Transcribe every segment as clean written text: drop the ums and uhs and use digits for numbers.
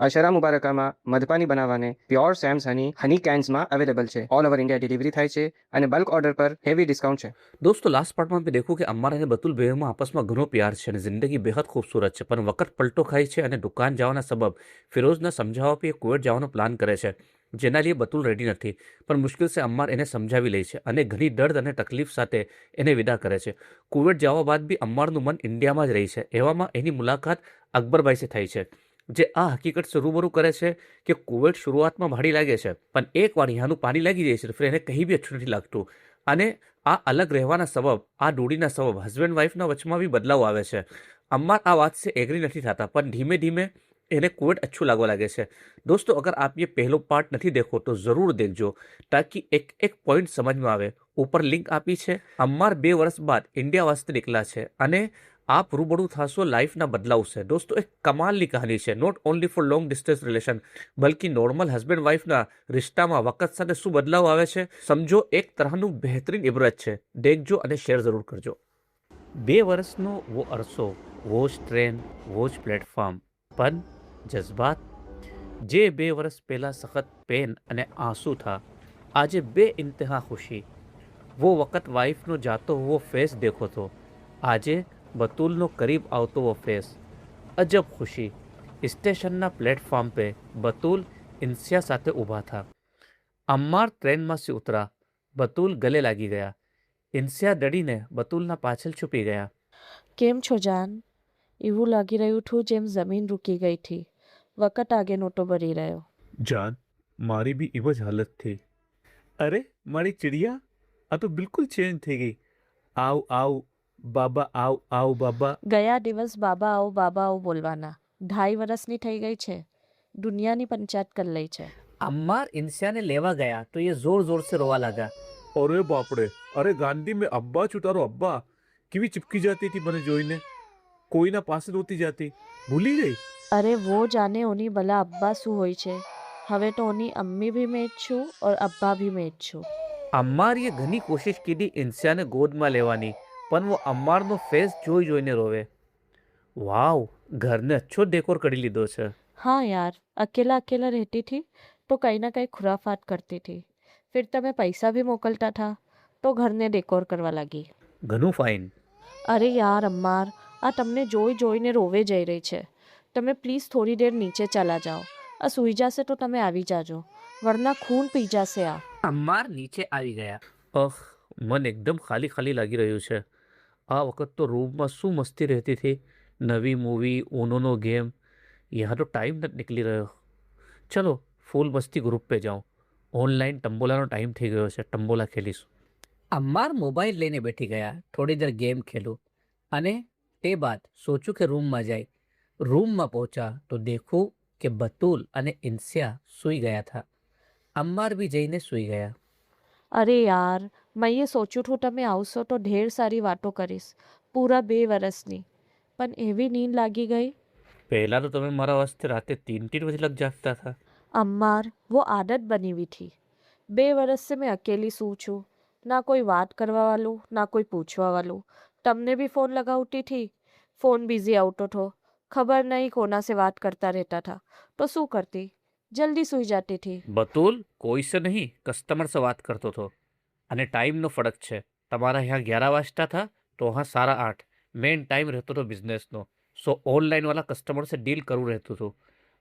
અશરા મુબારકામાં મધપાની બનાવવાને pure Sam's હની કેન્સમાં available છે. All over India delivery થાય છે અને બલ્ક ઓર્ડર પર હેવી ડિસ્કાઉન્ટ છે. दोस्तों लास्ट पार्ट में આપણે દેખું કે અમ્માર અને બતુલ બેમાં આપસમાં ઘણો પ્યાર છે અને જિંદગી બેહદ ખૂબસૂરત છે, પણ વખત પલટો ખાય છે અને દુકાન જવાના સબબ ફિરોઝના સમજાવવા પર કુવૈત જવાનો પ્લાન કરે છે, જેના લીધે બતુલ રેડી નથી. પણ મુશ્કેલ સે અમ્માર એને સમજાવી લે છે અને ઘણી દર્દ અને તકલીફ સાથે એને વિદા કરે છે. કુવૈત જવા બાદ બી અમ્મારનું મન ઇન્ડિયામાં જ રહી છે. એવામાં એની મુલાકાત અકબરભાઈ સે થઈ છે, જે આ હકીકત સે રૂબરૂ કરે છે કે કુવૈત શરૂઆતમાં ભાડી લાગે છે, પણ એકવાર અહીંયાનું પાણી લાગી જાય છે તો ફિર એને કંઈ બી અચ્છું નથી લાગતું. અને આ અલગ રહેવાના સબબ, આ દોડીના સબબ હસબન્ડ વાઇફના વચમાં બી બદલાવ આવે છે. અમ્માર આ વાત સે એગ્રી નથી થતા, પણ ધીમે ધીમે એને કુવૈત અચ્છું લાગવા લાગે છે. दोस्तों अगर आप ये पहलो पार्ट નથી देखो तो जरूर देखજો, ताकि एक एक पॉइंट समझ में આવે. ઉપર લિંક આપી છે. અમ્માર 2 વર્ષ બાદ ઇન્ડિયા વાસ્તે નીકળ્યા છે અને આપ રૂબરૂ થશો લાઈફના બદલાવ છે. દોસ્તો એક કમાલની કહાની છે, not only for long distance relation, બલ્કि નોર્મલ હસબન્ડ વાઇફના રિશ્તામાં વખત સાથે શું બદલાવ આવે છે સમજો. એક તરહનું બહેતરીન ઇબરત છે. દેખજો અને શેર જરૂર કરજો. 2 વર્ષનો વો અરસો, वो જ ટ્રેન, वो જ પ્લેટફોર્મ, પણ જज्बात જે 2 વર્ષ પહેલા સખત પેન અને આંસુ થા, આજે બે ઇંતહા ખુશી. वो वक़्त वाइफનો જાતો वो फेस देखो तो આજે બતુલનો કરીબ આવતો वो फेस. અજબ ખુશી. સ્ટેશનના પ્લેટફોર્મ पे બતુલ ઇન્સિયા સાથે ઊભા થા. અમ્માર ટ્રેનમાંથી ઉતરા. બતુલ ગલે લાગી ગયા. ઇન્સિયા ડરીને બતુલના પાછળ છુપી ગયા. કેમ છો જાન? એવું લાગી રહ્યું હતું જેમ જમીન રૂકી ગઈ હતી. વખત આગે નોટો ભરી રહ્યો. જાન, મારી બી એવ જ હાલત થઈ. અરે મારી ચિડિયા, આ તો બિલકુલ ચેન્જ થઈ ગઈ. આવ આવ બાબા, આવ આવ બાબા. ગયા દિવસ બાબા આવો બોલવાના 2.5 વર્ષની થઈ ગઈ છે. દુનિયાની પંચાયત કરી લઈ છે. અમ્માર ઇન્સિયાને લેવા ગયા તો એ જોર જોર સે રોવા લાગા. અરે બાપડે, અરે ગાંધી મેં અબ્બા છું તારો અબ્બા. કેવી ચિપકી જતી હતી મને જોઈને, કોઈના પાસે નહોતી જતી, ભૂલી ગઈ. અરે વો જાને ઓની ભલા અબ્બા શું હોય છે. હવે તો ઓની અમ્મી ભી મેં જ છું ઓર અબ્બા ભી મેં જ છું. અમ્મારીએ ઘણી કોશિશ કીધી ઇન્સિયાને ગોદમાં લેવાની, પણ वो અમ્મારનો ફેસ જોઈને રોવે. વાવ, ઘરને અચ્છો ડેકોર કરી લીધો છે. हाँ यार, अकेला अकेला रहती थी तो कहीं ना कहीं खुराफात करती थी. फिर તમે પૈસા भी મોકલતા था તો ઘરને ડેકોર કરવા લાગી. ઘણું ફાઇન. અરે યાર અમ્માર, આ તમને જોઈને રોવે જઈ રહી છે. તમે પ્લીઝ થોડી દેર નીચે ચલા જાઓ. આ સૂઈ જશે તો તમે આવી જાજો, વરના ખૂન પી જશે આ. અમ્માર નીચે આવી ગયા. મન એકદમ ખાલી ખાલી લાગી રહ્યું છે. આ વખત તો રૂમમાં શું મસ્તી રહેતી હતી. નવી મૂવી, ઓનોનો ગેમ. યહાં તો ટાઈમ નથી નીકળી રહ્યો. ચલો ફૂલ મસ્તી ગ્રુપ पे જાઉં. ઓનલાઈન ટંબોલાનો ટાઈમ થઈ ગયો છે, ટંબોલા ખેલીશું. અમ્માર મોબાઈલ લઈને બેઠી ગયા. થોડી દેર ગેમ ખેલું અને તે બાદ સોચું કે રૂમમાં જાય. રૂમમાં પહોંચ્યા તો દેખું કે બતુલ અને ઇન્સિયા સૂઈ ગયા હતા. અમ્માર બી જઈને સૂઈ ગયા. અરે યાર, મેં એ સોચ્યું હતું તમે આવશો તો ઢેર સારી વાતો કરીશ, પૂરા 2 વર્ષની, પણ એવી નીંદ લાગી ગઈ. પહેલા તો તમે મારા વાસ્તે રાતે 3-3 બजे લગ જાગતા था. अम्मार, वो आदत बनी हुई थी. 2 વર્ષ से मैं अकेली सू છું. ના કોઈ વાત કરવા વાળું, ના કોઈ પૂછવા વાળું. તમને भी फोन लगावती थी, फोन बिजी આવતો હતો. खबर नहीं कोना से बात करता रहता था, तो શું करती, जल्दी સુઈ जाती थी. બતુલ કોઈ સે નહીં, કસ્ટમર સે વાત કરતો હતો. અને ટાઈમનો ફરક છે. તમારા यहाँ 11 વાજતા था તો वहाँ 8:30. મેઇન ટાઈમ રહેતો હતો બિઝનેસનો. સો ઓનલાઈન વાળા કસ્ટમર સે ડીલ કરવું રહેતું હતું.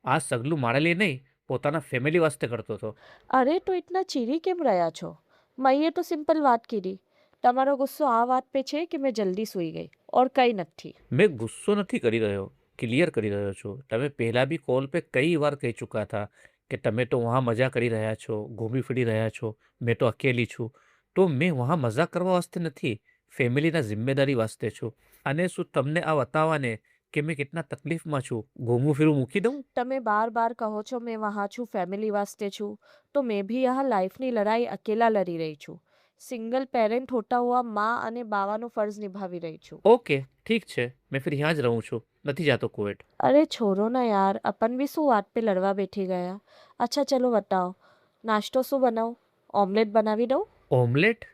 આ સગલું મારા लिए નહીં, પોતાના ફેમિલી વાસ્તે કરતો હતો. અરે તો ઇતના ચીરી કેમ રહ્યા છો? મેં તો સિમ્પલ વાત કીધી. તમારો ગુસ્સો આ વાત पे છે કે મેં જલ્દી સૂઈ ગઈ, ઓર કંઈ નથી. મેં ગુસ્સો નથી કરી રહ્યો, ક્લિયર કરી રહ્યો છું. તમે પહેલા બી કોલ पे કઈ વાર કહી ચૂકા હતા કે તમે તો વहाँ મજા કરી રહ્યા છો, ઘૂમી ફરી રહ્યા છો, મેં તો અકેલી છું. તો મેં વहाँ મજા કરવા વાસ્તે નથી, ફેમિલીના જિમ્મેદારી વાસ્તે છું. અને શું તમને આ બતાવવાને કે મેં કેટલા તકલીફમાં છું ઘૂમું ફીરું મૂકી દઉં? તમે બાર કહો છો મેં વहाँ છું, ફેમિલી વાસ્તે છું, તો મેં भी यहाँ લાઈફની લડાઈ અકેલા લડી રહી છું. સિંગલ પેરેન્ટ હોતા હુआ माँ અને બાવાનો ફર્જ નિભાવી રહી છું. ઓકે ઠીક છે, મેં ફિર यहाँ જ રહું છું, નથી જાતો કુવૈત. અરે છોરો ના યાર, अपन भी શું વાત पे લડવા બેઠી ગયા. અચ્છા ચલો બતાવો, નાસ્તો શું બનાવું? ઓમલેટ બનાવી દઉં? ઓમલેટ?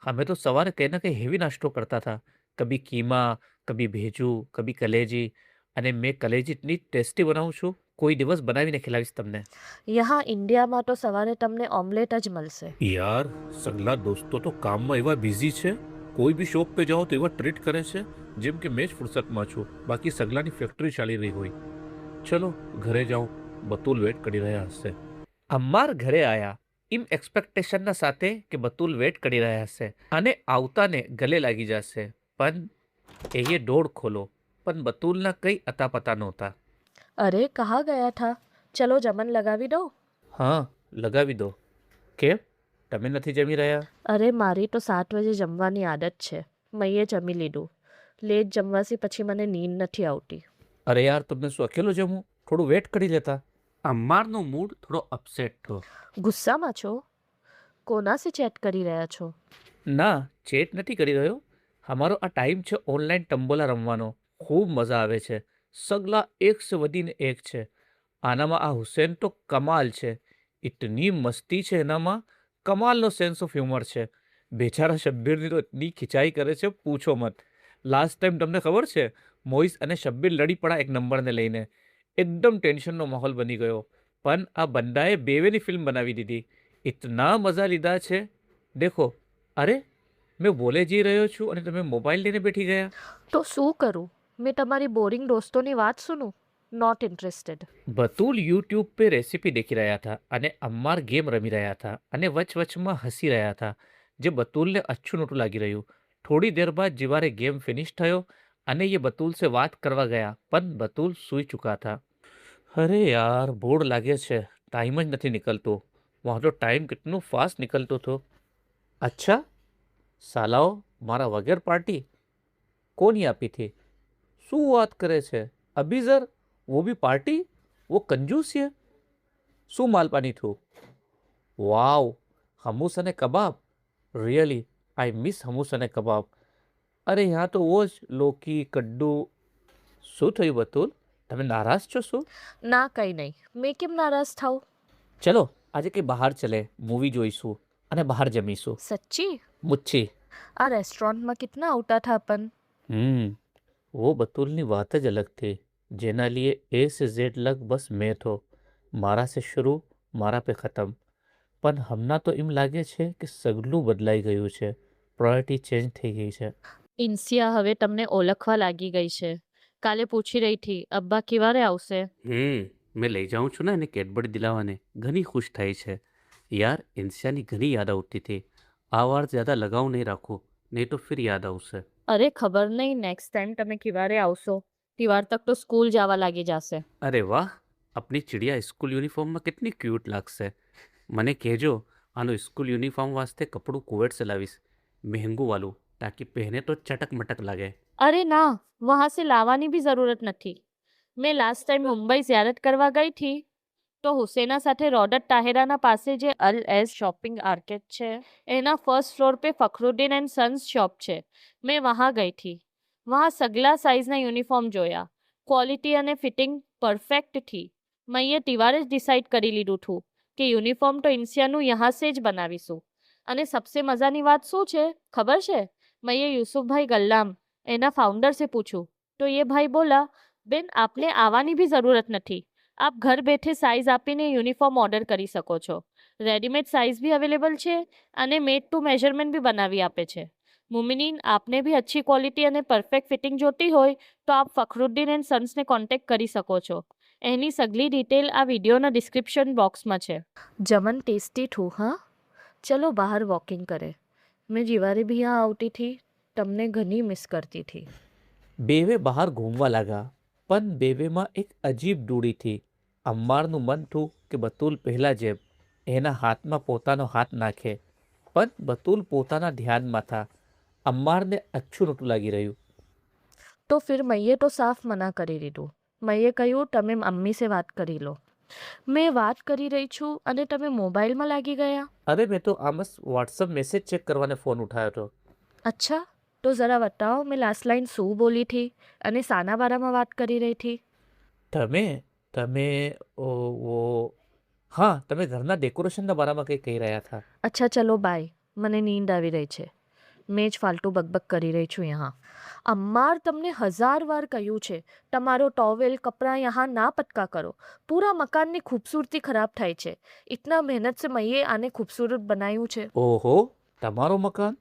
हमें तो सवार कहीं ना कहीं हेवी नाश्तो करता था. कभी कीमा, कभी भेजू, कभी कलेजी. અને મેં કલેજી એટલી ટેસ્ટી બનાવું છું, કોઈ દિવસ બનાવીને ખીલાવીશ તમને. यहाँ ઇન્ડિયામાં તો સવારે તમને ઓમલેટ જ મળશે. યાર સગલા દોસ્તો તો કામમાં એવા બિઝી છે, કોઈ બી શોપ પે જાઓ તો એવા ટ્રીટ કરે છે જેમ કે મેં જ ફુરસતમાં છું, બાકી સગલાની ફેક્ટરી ચાલી રહી હોય. ચલો ઘરે જાઉં, બતુલ વેટ કરી રહ્યા હશે. અમ્માર ઘરે આયા ઇમ એક્સપેક્ટેશનના સાથે કે બતુલ વેટ કરી રહ્યા હશે અને આવતાને ગલે લાગી જશે. પણ એ ડોર ખોલો, પણ બતુલના કંઈ અતાપતા નહોતા. અરે કહા ગયા થા? ચલો જમન લગાવી દો. હા, લગાવી દો. કેમ તમે નથી જમી રહ્યા? અરે મારી તો 7 વાગે જમવાની આદત છે. મઈએ જમી લીધું. લેટ જમવાથી પછી મને નીંદ નથી આવતી. અરે યાર, તમને શું અકેલો જમું? થોડું વેટ કરી લેતા. અમ્મારનો મૂડ થોડો અપસેટ થયો. ગુસ્સામાં છો? કોના સે ચેટ કરી રહ્યા છો? ના, ચેટ નથી કરી રહ્યો. અમારો આ ટાઈમ છે ઓનલાઈન ટંબોલા રમવાનો. ખૂબ મજા આવે છે. સગલા એક સે વધીને એક છે. આનામાં આ હુસેન તો કમાલ છે. ઇતની મસ્તી છે એનામાં, કમાલનો સેન્સ ઓફ હ્યુમર છે. બેચારા શબ્બીરની તો એટલી ખિંચાઈ કરે છે, પૂછો મત. લાસ્ટ ટાઈમ તમને ખબર છે, મોઇસ અને શબ્બીર લડી પડ્યા એક નંબરને લઈને. એકદમ ટેન્શનનો માહોલ બની ગયો. પણ આ બંદાએ બેવેની ફિલ્મ બનાવી દીધી. ઇતના મજા લીધા છે. દેખો, અરે મેં બોલે જઈ રહ્યો છું અને તમે મોબાઈલ લઈને બેઠી ગયા. તો શું કરું? મેં તમારી બોરિંગ દોસ્તોની વાત સુનું? Not interested. બતુલ યુટ્યુબ पे રેસીપી દેખી રહ્યા હતા અને અમ્માર ગેમ રમી રહ્યા હતા અને વચવચમાં હસી રહ્યા હતા, જે બતુલને અચ્છું નહોતું લાગી રહ્યું. થોડી દેર બાદ જીવારે ગેમ ફિનિશ થયો અને એ બતુલ સે વાત કરવા ગયા, પણ બતુલ સૂઈ ચૂકા હતા. અરે યાર, બોર લાગે છે. ટાઈમ જ નથી નીકળતો. વહાં તો ટાઈમ કેટલું ફાસ્ટ નીકળતો હતો. અચ્છા, સાલાઓ મારા વગર પાર્ટી કોની આપી હતી? શું વાત કરે છે અભીઝર? वो भी पार्टी? वो कंजूस है? શું માલપાની થયું? વાવ, હમૂસ અને કબાબ. રિયલી આઈ મિસ હમૂસ અને કબાબ. અરે યહાં તો वो જ લોકી કડ્ડુ. શું થયું બતુલ? તમે નારાજ છો શું? ના કંઈ નહીં. મેં કેમ નારાજ થાઉં? ચલો આજે કંઈ બહાર ચલે, મૂવી જોઈશું અને બહાર જમીશું. સચ્ચી? મુચ્છી. આ રેસ્ટોરન્ટમાં કિતના આવતા થા अपन? वो बतूल बात જ अलग थी. જેના लिए ए से जेड लग बस मैं थो. મારા સે શરૂ, મારા પે ખતમ. પણ હમણાં તો એમ લાગે છે કે સગલું બદલાઈ ગયું છે. પ્રાયોરિટી ચેન્જ થઈ ગઈ છે. ઇન્સિયા હવે તમને ઓળખવા લાગી ગઈ છે. કાલે પૂછી રહી થી અબ્બા કિવારે આવશે. મેં લઈ જાઉં છું ને એને કેડબરી દિલાવાને. ઘણી ખુશ થઈ છે. યાર, ઇન્સિયાની ઘણી યાદ આવતી હતી. આ વાર જ્યાદા લગાવ નહીં રાખો, નહીં તો ફિર યાદ આવશે. અરે ખબર નહીં નેક્સ્ટ ટાઈમ તમે કિવારે આવશો તિવાર તક તો સ્કૂલ જવા લાગી જશે. અરે વાહ, આપણી ચિડિયા સ્કૂલ યુનિફોર્મમાં કેટલી ક્યુટ લાગશે. મને કહેજો, આનો સ્કૂલ યુનિફોર્મ વાસ્તે કપડું કુવેટ સે લાવીશ, મહેંગું વાલું, તાકી પહેને તો ચટક મટક લાગે. અરે ના, વહાં સે લાવવાની ભી જરૂરત નથી. મેં લાસ્ટ ટાઈમ મુંબઈ ઝિયારત કરવા ગઈ થી તો હુસેના સાથે રોડટ તાહેરાના પાસે જે અલ એઝ શોપિંગ આર્કેડ છે એના ફર્સ્ટ ફ્લોર पे ફખરુદ્દીન એન્ડ સન્સ શોપ છે. મેં વહાં ગઈ થી. વહાં સગલા સાઇઝના યુનિફોર્મ જોયા. ક્વોલિટી અને ફિટિંગ પરફેક્ટ થી. મેં એ તિવારે જ ડિસાઇડ કરી લીધું હતું કે યુનિફોર્મ તો ઇન્સિયાનું યહાં સે જ બનાવીશું. અને સબસે મજાની વાત શું છે ખબર છે? મેં એ યુસુફભાઈ ગલ્લામ એના ફાઉન્ડર से પૂછું તો એ ભાઈ બોલા, બેન આપને આવવાની ભી જરૂરત નથી. આપ ઘર બેઠે સાઇઝ આપીને યુનિફોર્મ ઓર્ડર કરી શકો છો. રેડીમેડ સાઇઝ ભી અવેલેબલ છે અને મેડ ટુ મેઝરમેન્ટ ભી બનાવી આપે છે. મુમિનીન, આપને ભી અચ્છી ક્વોલિટી અને પરફેક્ટ ફિટિંગ જોતી હોય તો આપ ફખરુદ્દીન એન્ડ સન્સને કોન્ટેક્ટ કરી શકો છો. એની સગલી ડિટેલ આ વિડીયોના ડિસ્ક્રિપ્શન બોક્સમાં છે. જમન ટેસ્ટી થું હા. ચલો બહાર વોકિંગ કરે. મેં જીવારે ભી यहाँ આવતી थी, તમને ઘણી મિસ કરતી थी. બેવે બહાર ઘૂમવા લાગ્યા, પણ બેવેમાં એક અજીબ દૂડી હતી. અમ્મારનું મન થયું કે બતુલ પહેલા જેમ એના હાથમાં પોતાનો હાથ નાખે, પણ બતુલ પોતાના ધ્યાનમાં था. અમ્મારને અચ્છું નહોતું લાગી રહ્યું. તો ફિર મૈયે તો સાફ મના કરી દીધું. મૈયે કહ્યું તમે અમ્મી સે વાત કરી લો. મેં વાત કરી રહી છું અને તમે મોબાઈલમાં લાગી ગયા. અરે મેં તો આમ વોટ્સઅપ મેસેજ ચેક કરવાને ફોન ઉઠાયો હતો. અચ્છા, તો જરા બતાવો મેં લાસ્ટ લાઈન શું બોલી थी અને સાના બારામાં વાત કરી રહી थी. તમે તમે હા, તમે ઘરના ડેકોરેશનના બારામાં કંઈ કહી રહ્યા હતા. અચ્છા ચલો બાય, મને નીંદ આવી રહી છે. મેં જ ફાલતુ બકબક કરી રહી છું યહાં. અમ્માર તમને 1000 વાર કહ્યું છે તમારો ટોવેલ કપડાં યહાં ના પટકા કરો. પૂરા મકાનની ખૂબસૂરતી ખરાબ થાય છે. ઇતના મહેનત સે મૈયે આને ખૂબસૂરત બનાવ્યું છે. ઓહો, તમારો મકાન?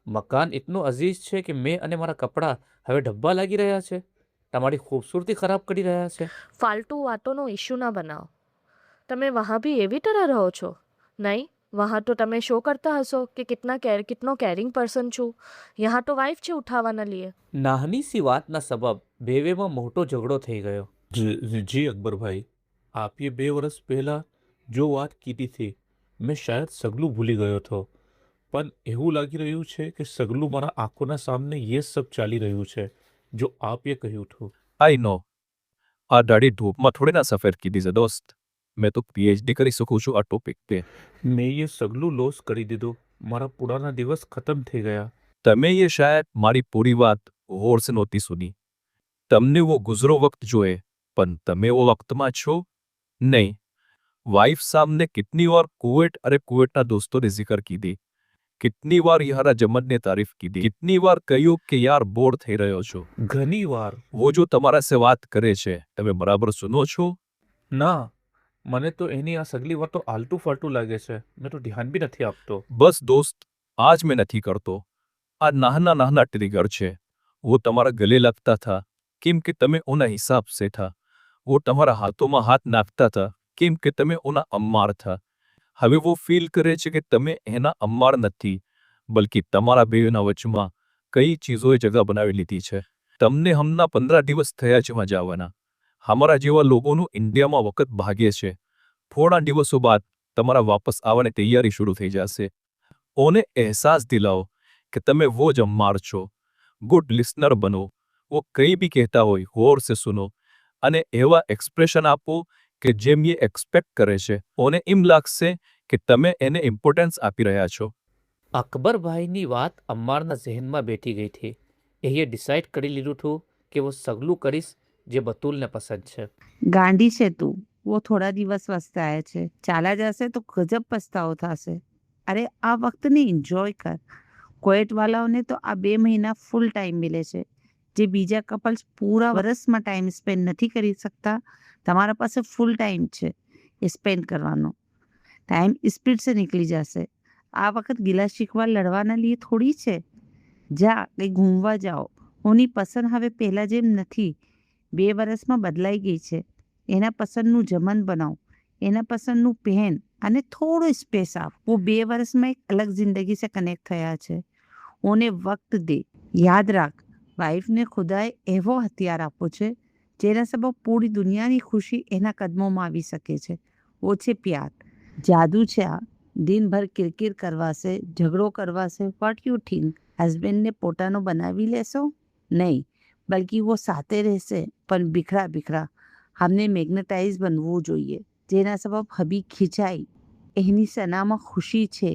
મકાન એટલું અઝીઝ છે કે મેં અને મારા કપડાં હવે ડબ્બા લાગી રહ્યા છે? તમારી ખૂબસૂરતી ખરાબ કરી રહ્યા છે? ફાલતુ વાતોનો ઇશ્યુ ના બનાવો. તમે વહાં ભી એવી તરહ રહો છો? નહીં, વહાં તો તમે શો કરતા હશો કે કિતનો કેરિંગ પર્સન છું. યહાં તો વાઇફ છે ઉઠાવવાના લીએ. નાની સી વાતના સબબ બેવેમાં મોટો ઝઘડો થઈ ગયો. જી અકબરભાઈ, આપે 2 વર્ષ પહેલા જો વાત કીધી હતી, મેં શાયદ સગલું ભૂલી ગયો હતો, પણ એવું લાગી રહ્યું છે કે સગલું મારા આંખોના સામને ये सब ચાલી રહ્યું છે જો આપે કહ્યું હતું. આઈ નો આ દાઢી ધૂપમાં થોડી ના સફેદ કીધી છે દોસ્ત. મેં તો પીએચડી કરી શકું છું આ ટોપિક पे. મેં ये સગલું લોસ કરી દીધું. મારા પુરાના દિવસ ખતમ થઈ ગયા. તમે ये शायद મારી પૂરી વાત ગौर से નહોતી સુની. તમને वो गुजरो वक्त જોએ, પણ તમે वो વક્તમાં છો નહીં. વાઇફ સામને કિતની વાર કુવૈત અરે કુવૈતના દોસ્તોને જિકર કીધી, કિતની વાર યારા જમનને તારીફ કીધી, કિતની વાર કહ્યું કે યાર બોર થઈ રહ્યો છો. ઘણી વાર. वो जो તમારા સે વાત કરે છે તમે બરાબર સુનો છો? ના, મને તો એની આ સગલી વાતો આલટુ ફાલટુ લાગે છે. મેં તો ધ્યાન બી નથી આપતો. બસ દોસ્ત, આજ મેં નથી કરતો. આ નાના નાના ટ્રિગર છે. वो તમારા ગલે लगता था કેમ કે તમે ઓના હિસાબ સે થા. वो તમારા હાથોમાં હાથ નાખતા હતા કેમ કે તમે ઓના અમ્માર થા. હવે वो ફીલ કરે છે કે તમે એના અમ્માર નથી, બલ્કि તમારા બેના વચમાં કઈ ચીજોએ જગા બનાવી લીધી છે. તમને હમણાં 15 દિવસ થયા છે વहाँ જવાના. हमारा જેવા લોકોનું ઇન્ડિયામાં વખત ભાગે છે. થોડા દિવસો બાદ તમારા વાપસ આવવાની તૈયારી શરૂ થઈ જશે. ઓને અહેસાસ દિલાવો કે તમે વો જ અમ્માર છો. ગુડ લિસનર બનો. वो કંઈ બી કહેતા હોય ગૌર સે સુનો અને એવા એક્સપ્રેશન આપો કે જેમ એ એક્સપેક્ટ કરે છે. ઓને એમ લાગશે કે તમે એને ઇમ્પોર્ટન્સ આપી રહ્યા છો. અકબરભાઈની વાત અમ્મારના ઝહેનમાં બેઠી ગઈ હતી. એ ડિસાઇડ કરી લીધું હતું કે वो સગલું કરીશ જે બતુલને પસંદ છે. ગાંડી છે તું. वो થોડા દિવસ વાસ્તે આયા છે. ચાલા જશે તો ગજબ પસ્તાવો થશે. અરે આ વક્તને એન્જોય કર. કોએટ વાલાઓને તો આ 2 મહિના ફૂલ ટાઈમ મિલે છે, જે બીજા કપલ્સ પૂરા વર્ષમાં ટાઈમ સ્પેન્ડ નથી કરી શકતા. તમારા પાસે ફૂલ ટાઈમ છે એ સ્પેન્ડ કરવાનો. ટાઈમ સ્પીડ સે નીકળી જશે. આ વખત ગિલા શિકવા લડવાના લીએ થોડી છે. જા કંઈ ઘૂમવા જાઓ. ઓની પસંદ હવે પહેલાં જેમ નથી. 2 વર્ષમાં બદલાઈ ગઈ છે. એના પસંદનું જમન બનાવો, એના પસંદનું પહેન અને થોડો સ્પેસ આપ. वो 2 વર્ષમાં એક અલગ જિંદગી સે કનેક્ટ થયા છે. ઓને વક્ત દે. યાદ રાખ, વાઇફને ખુદાએ એવો હથિયાર આપો છે જેના સબબ પૂરી દુનિયાની ખુશી એના કદમોમાં આવી શકે છે. वो છે પ્યાર. જાદુ છે આ. દિનભર કિરકિર કરવાશે, ઝઘડો કરવાશે. વોટ યુ થિંક હસબન્ડને પોતાનો બનાવી લેશો? નહીં, બલ્કि वो સાથે રહેશે પણ બિખરા બિખરા. હમને મેગ્નેટાઇઝ બનવું જોઈએ, જેના સબબ હબી ખીચાય. એની સનામાં ખુશી છે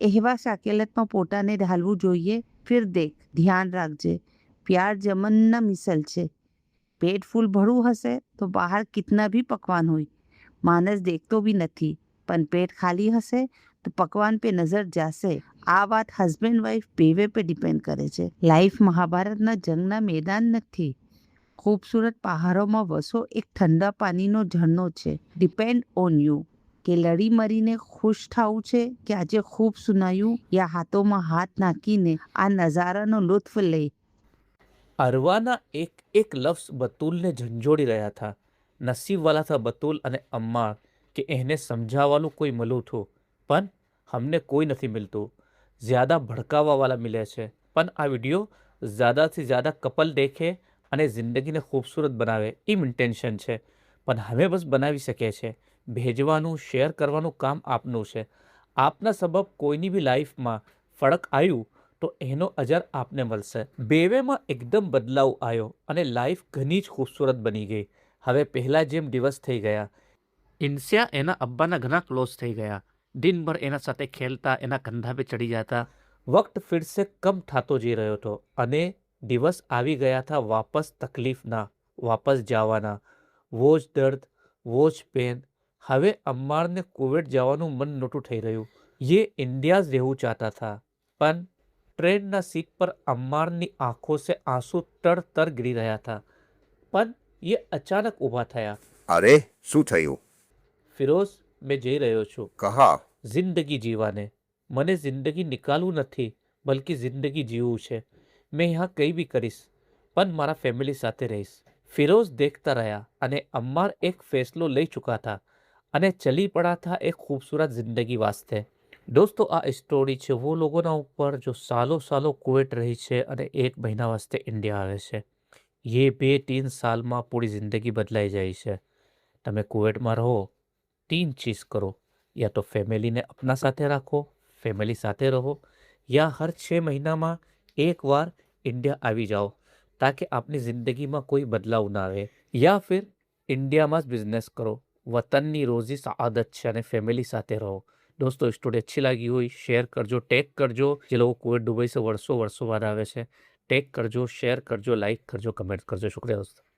એવા સાકેલતમાં પોતાને ઢાલવું જોઈએ. ફિર દેખ, ધ્યાન રાખજે, પ્યાર જમનના મિસલ છે. પેટ ફૂલ ભરું હશે તો બહાર કિતના ભી પકવાન હોય માનસ દેખતો બી નથી, પણ પેટ ખાલી હશે તો પકવાન पे નજર જાશે. આ વાત હસબન્ડ વાઇફ બેવે पे ડિપેન્ડ કરે છે. લાઈફ મહાભારતના જંગના મેદાન નથી. ખૂબસૂરત પહાડોમાં વસો એક ઠંડા પાણીનો ઝરણો છે. ડિપેન્ડ ઓન યુ કે લડી મરીને ખુશ થવું છે કે આજે ખૂબ સુનાયું યા હાથોમાં હાથ નાખીને આ નજારાનો લુત્ફ લે. અરવાના એક એક લફ્ઝ બતુલને ઝંઝોડી રહ્યા હતા. નસીબવાલા था બતુલ અને અમ્માર કે એને સમજાવવાનું કોઈ મળ્યું હતું, પણ હમને કોઈ નથી મિલતું. જ્યાદા ભડકાવાવાળા મિલે છે. પણ આ વિડીયો જ્યાદાથી જ્યાદા કપલ દેખે અને જિંદગીને ખૂબસૂરત બનાવે એમ ઇન્ટેન્શન છે. પણ હવે બસ બનાવી શકે છે. ભેજવાનું, શેર કરવાનું કામ આપનું છે. આપના સબબ કોઈની બી લાઈફમાં ફરક આવ્યું તો એનો અજર આપને મળશે. બેવેમાં એકદમ બદલાવ આવ્યો અને લાઈફ ઘણી જ ખૂબસૂરત બની ગઈ. હવે પહેલાં જેમ દિવસ થઈ ગયા. ઇન્સિયા એના અબ્બાના ઘણા ક્લોઝ થઈ ગયા. દિનભર એના સાથે ખેલતા, એના કંધા પે ચડી જતા. વક્ત ફિરસે કમ થતો જઈ રહ્યો હતો અને દિવસ આવી ગયા હતા વાપસ તકલીફના, વાપસ જવાના. વો જ દર્દ, વો જ પેન. હવે અમ્મારને કુવૈત જવાનું મન નહોતું થઈ રહ્યું. ये इंडिया જ રહેવું ચાહતા હતા, પણ ट्रेन ना सीट पर अम्मारनी आंखों से आंसू तर तर गिरी રહ્યા था પણ એ અચાનક ઊભા થયા. અરે શું થયું? ફિરોઝ, મેં જઈ રહ્યો છું કહા. જિંદગી જીવાને. મને જિંદગી નિકાલવું નથી, બલ્કિ જિંદગી જીવવું છે. મેં यहाँ કંઈ બી કરીશ, પણ મારા ફેમિલી સાથે રહીશ. ફિરોઝ देखता રહ્યા અને અમ્માર એક ફેસલો લઈ ચૂકા था અને ચલી પડા था એક खूबसूरत जिंदगी वास्ते. दोस्तों, આ સ્ટોરી છે वो લોકોના ઉપર જો સાલો સાલો કુવેટ રહી છે અને 1 મહિના વાસ્તે ઇન્ડિયા આવે છે. ये 2-3 સાલમાં પૂરી જિંદગી બદલાઈ જાય છે. તમે કુવેટમાં રહો, 3 ચીજ કરો. યા તો ફેમિલીને अपना સાથે રાખો, ફેમિલી સાથે રહો, યા હર 6 મહિનામાં એક વાર ઇન્ડિયા આવી જાઓ તાકે આપની જિંદગીમાં કોઈ બદલાવ ના આવે. યા ફિર ઇન્ડિયામાં જ બિઝનેસ કરો. વતનની રોજી સઆદત છે અને ફેમિલી સાથે રહો. दोस्तों, स्टोरी अच्छी लगी हुई शेयर करजो, टैग करजो. જે લોકો કુવેટ દુબઈ से वर्षों बाद આવે છે, टैग करजो, शेयर करजो, लाइक करजो, कमेंट करजो. शुक्रिया दोस्तों.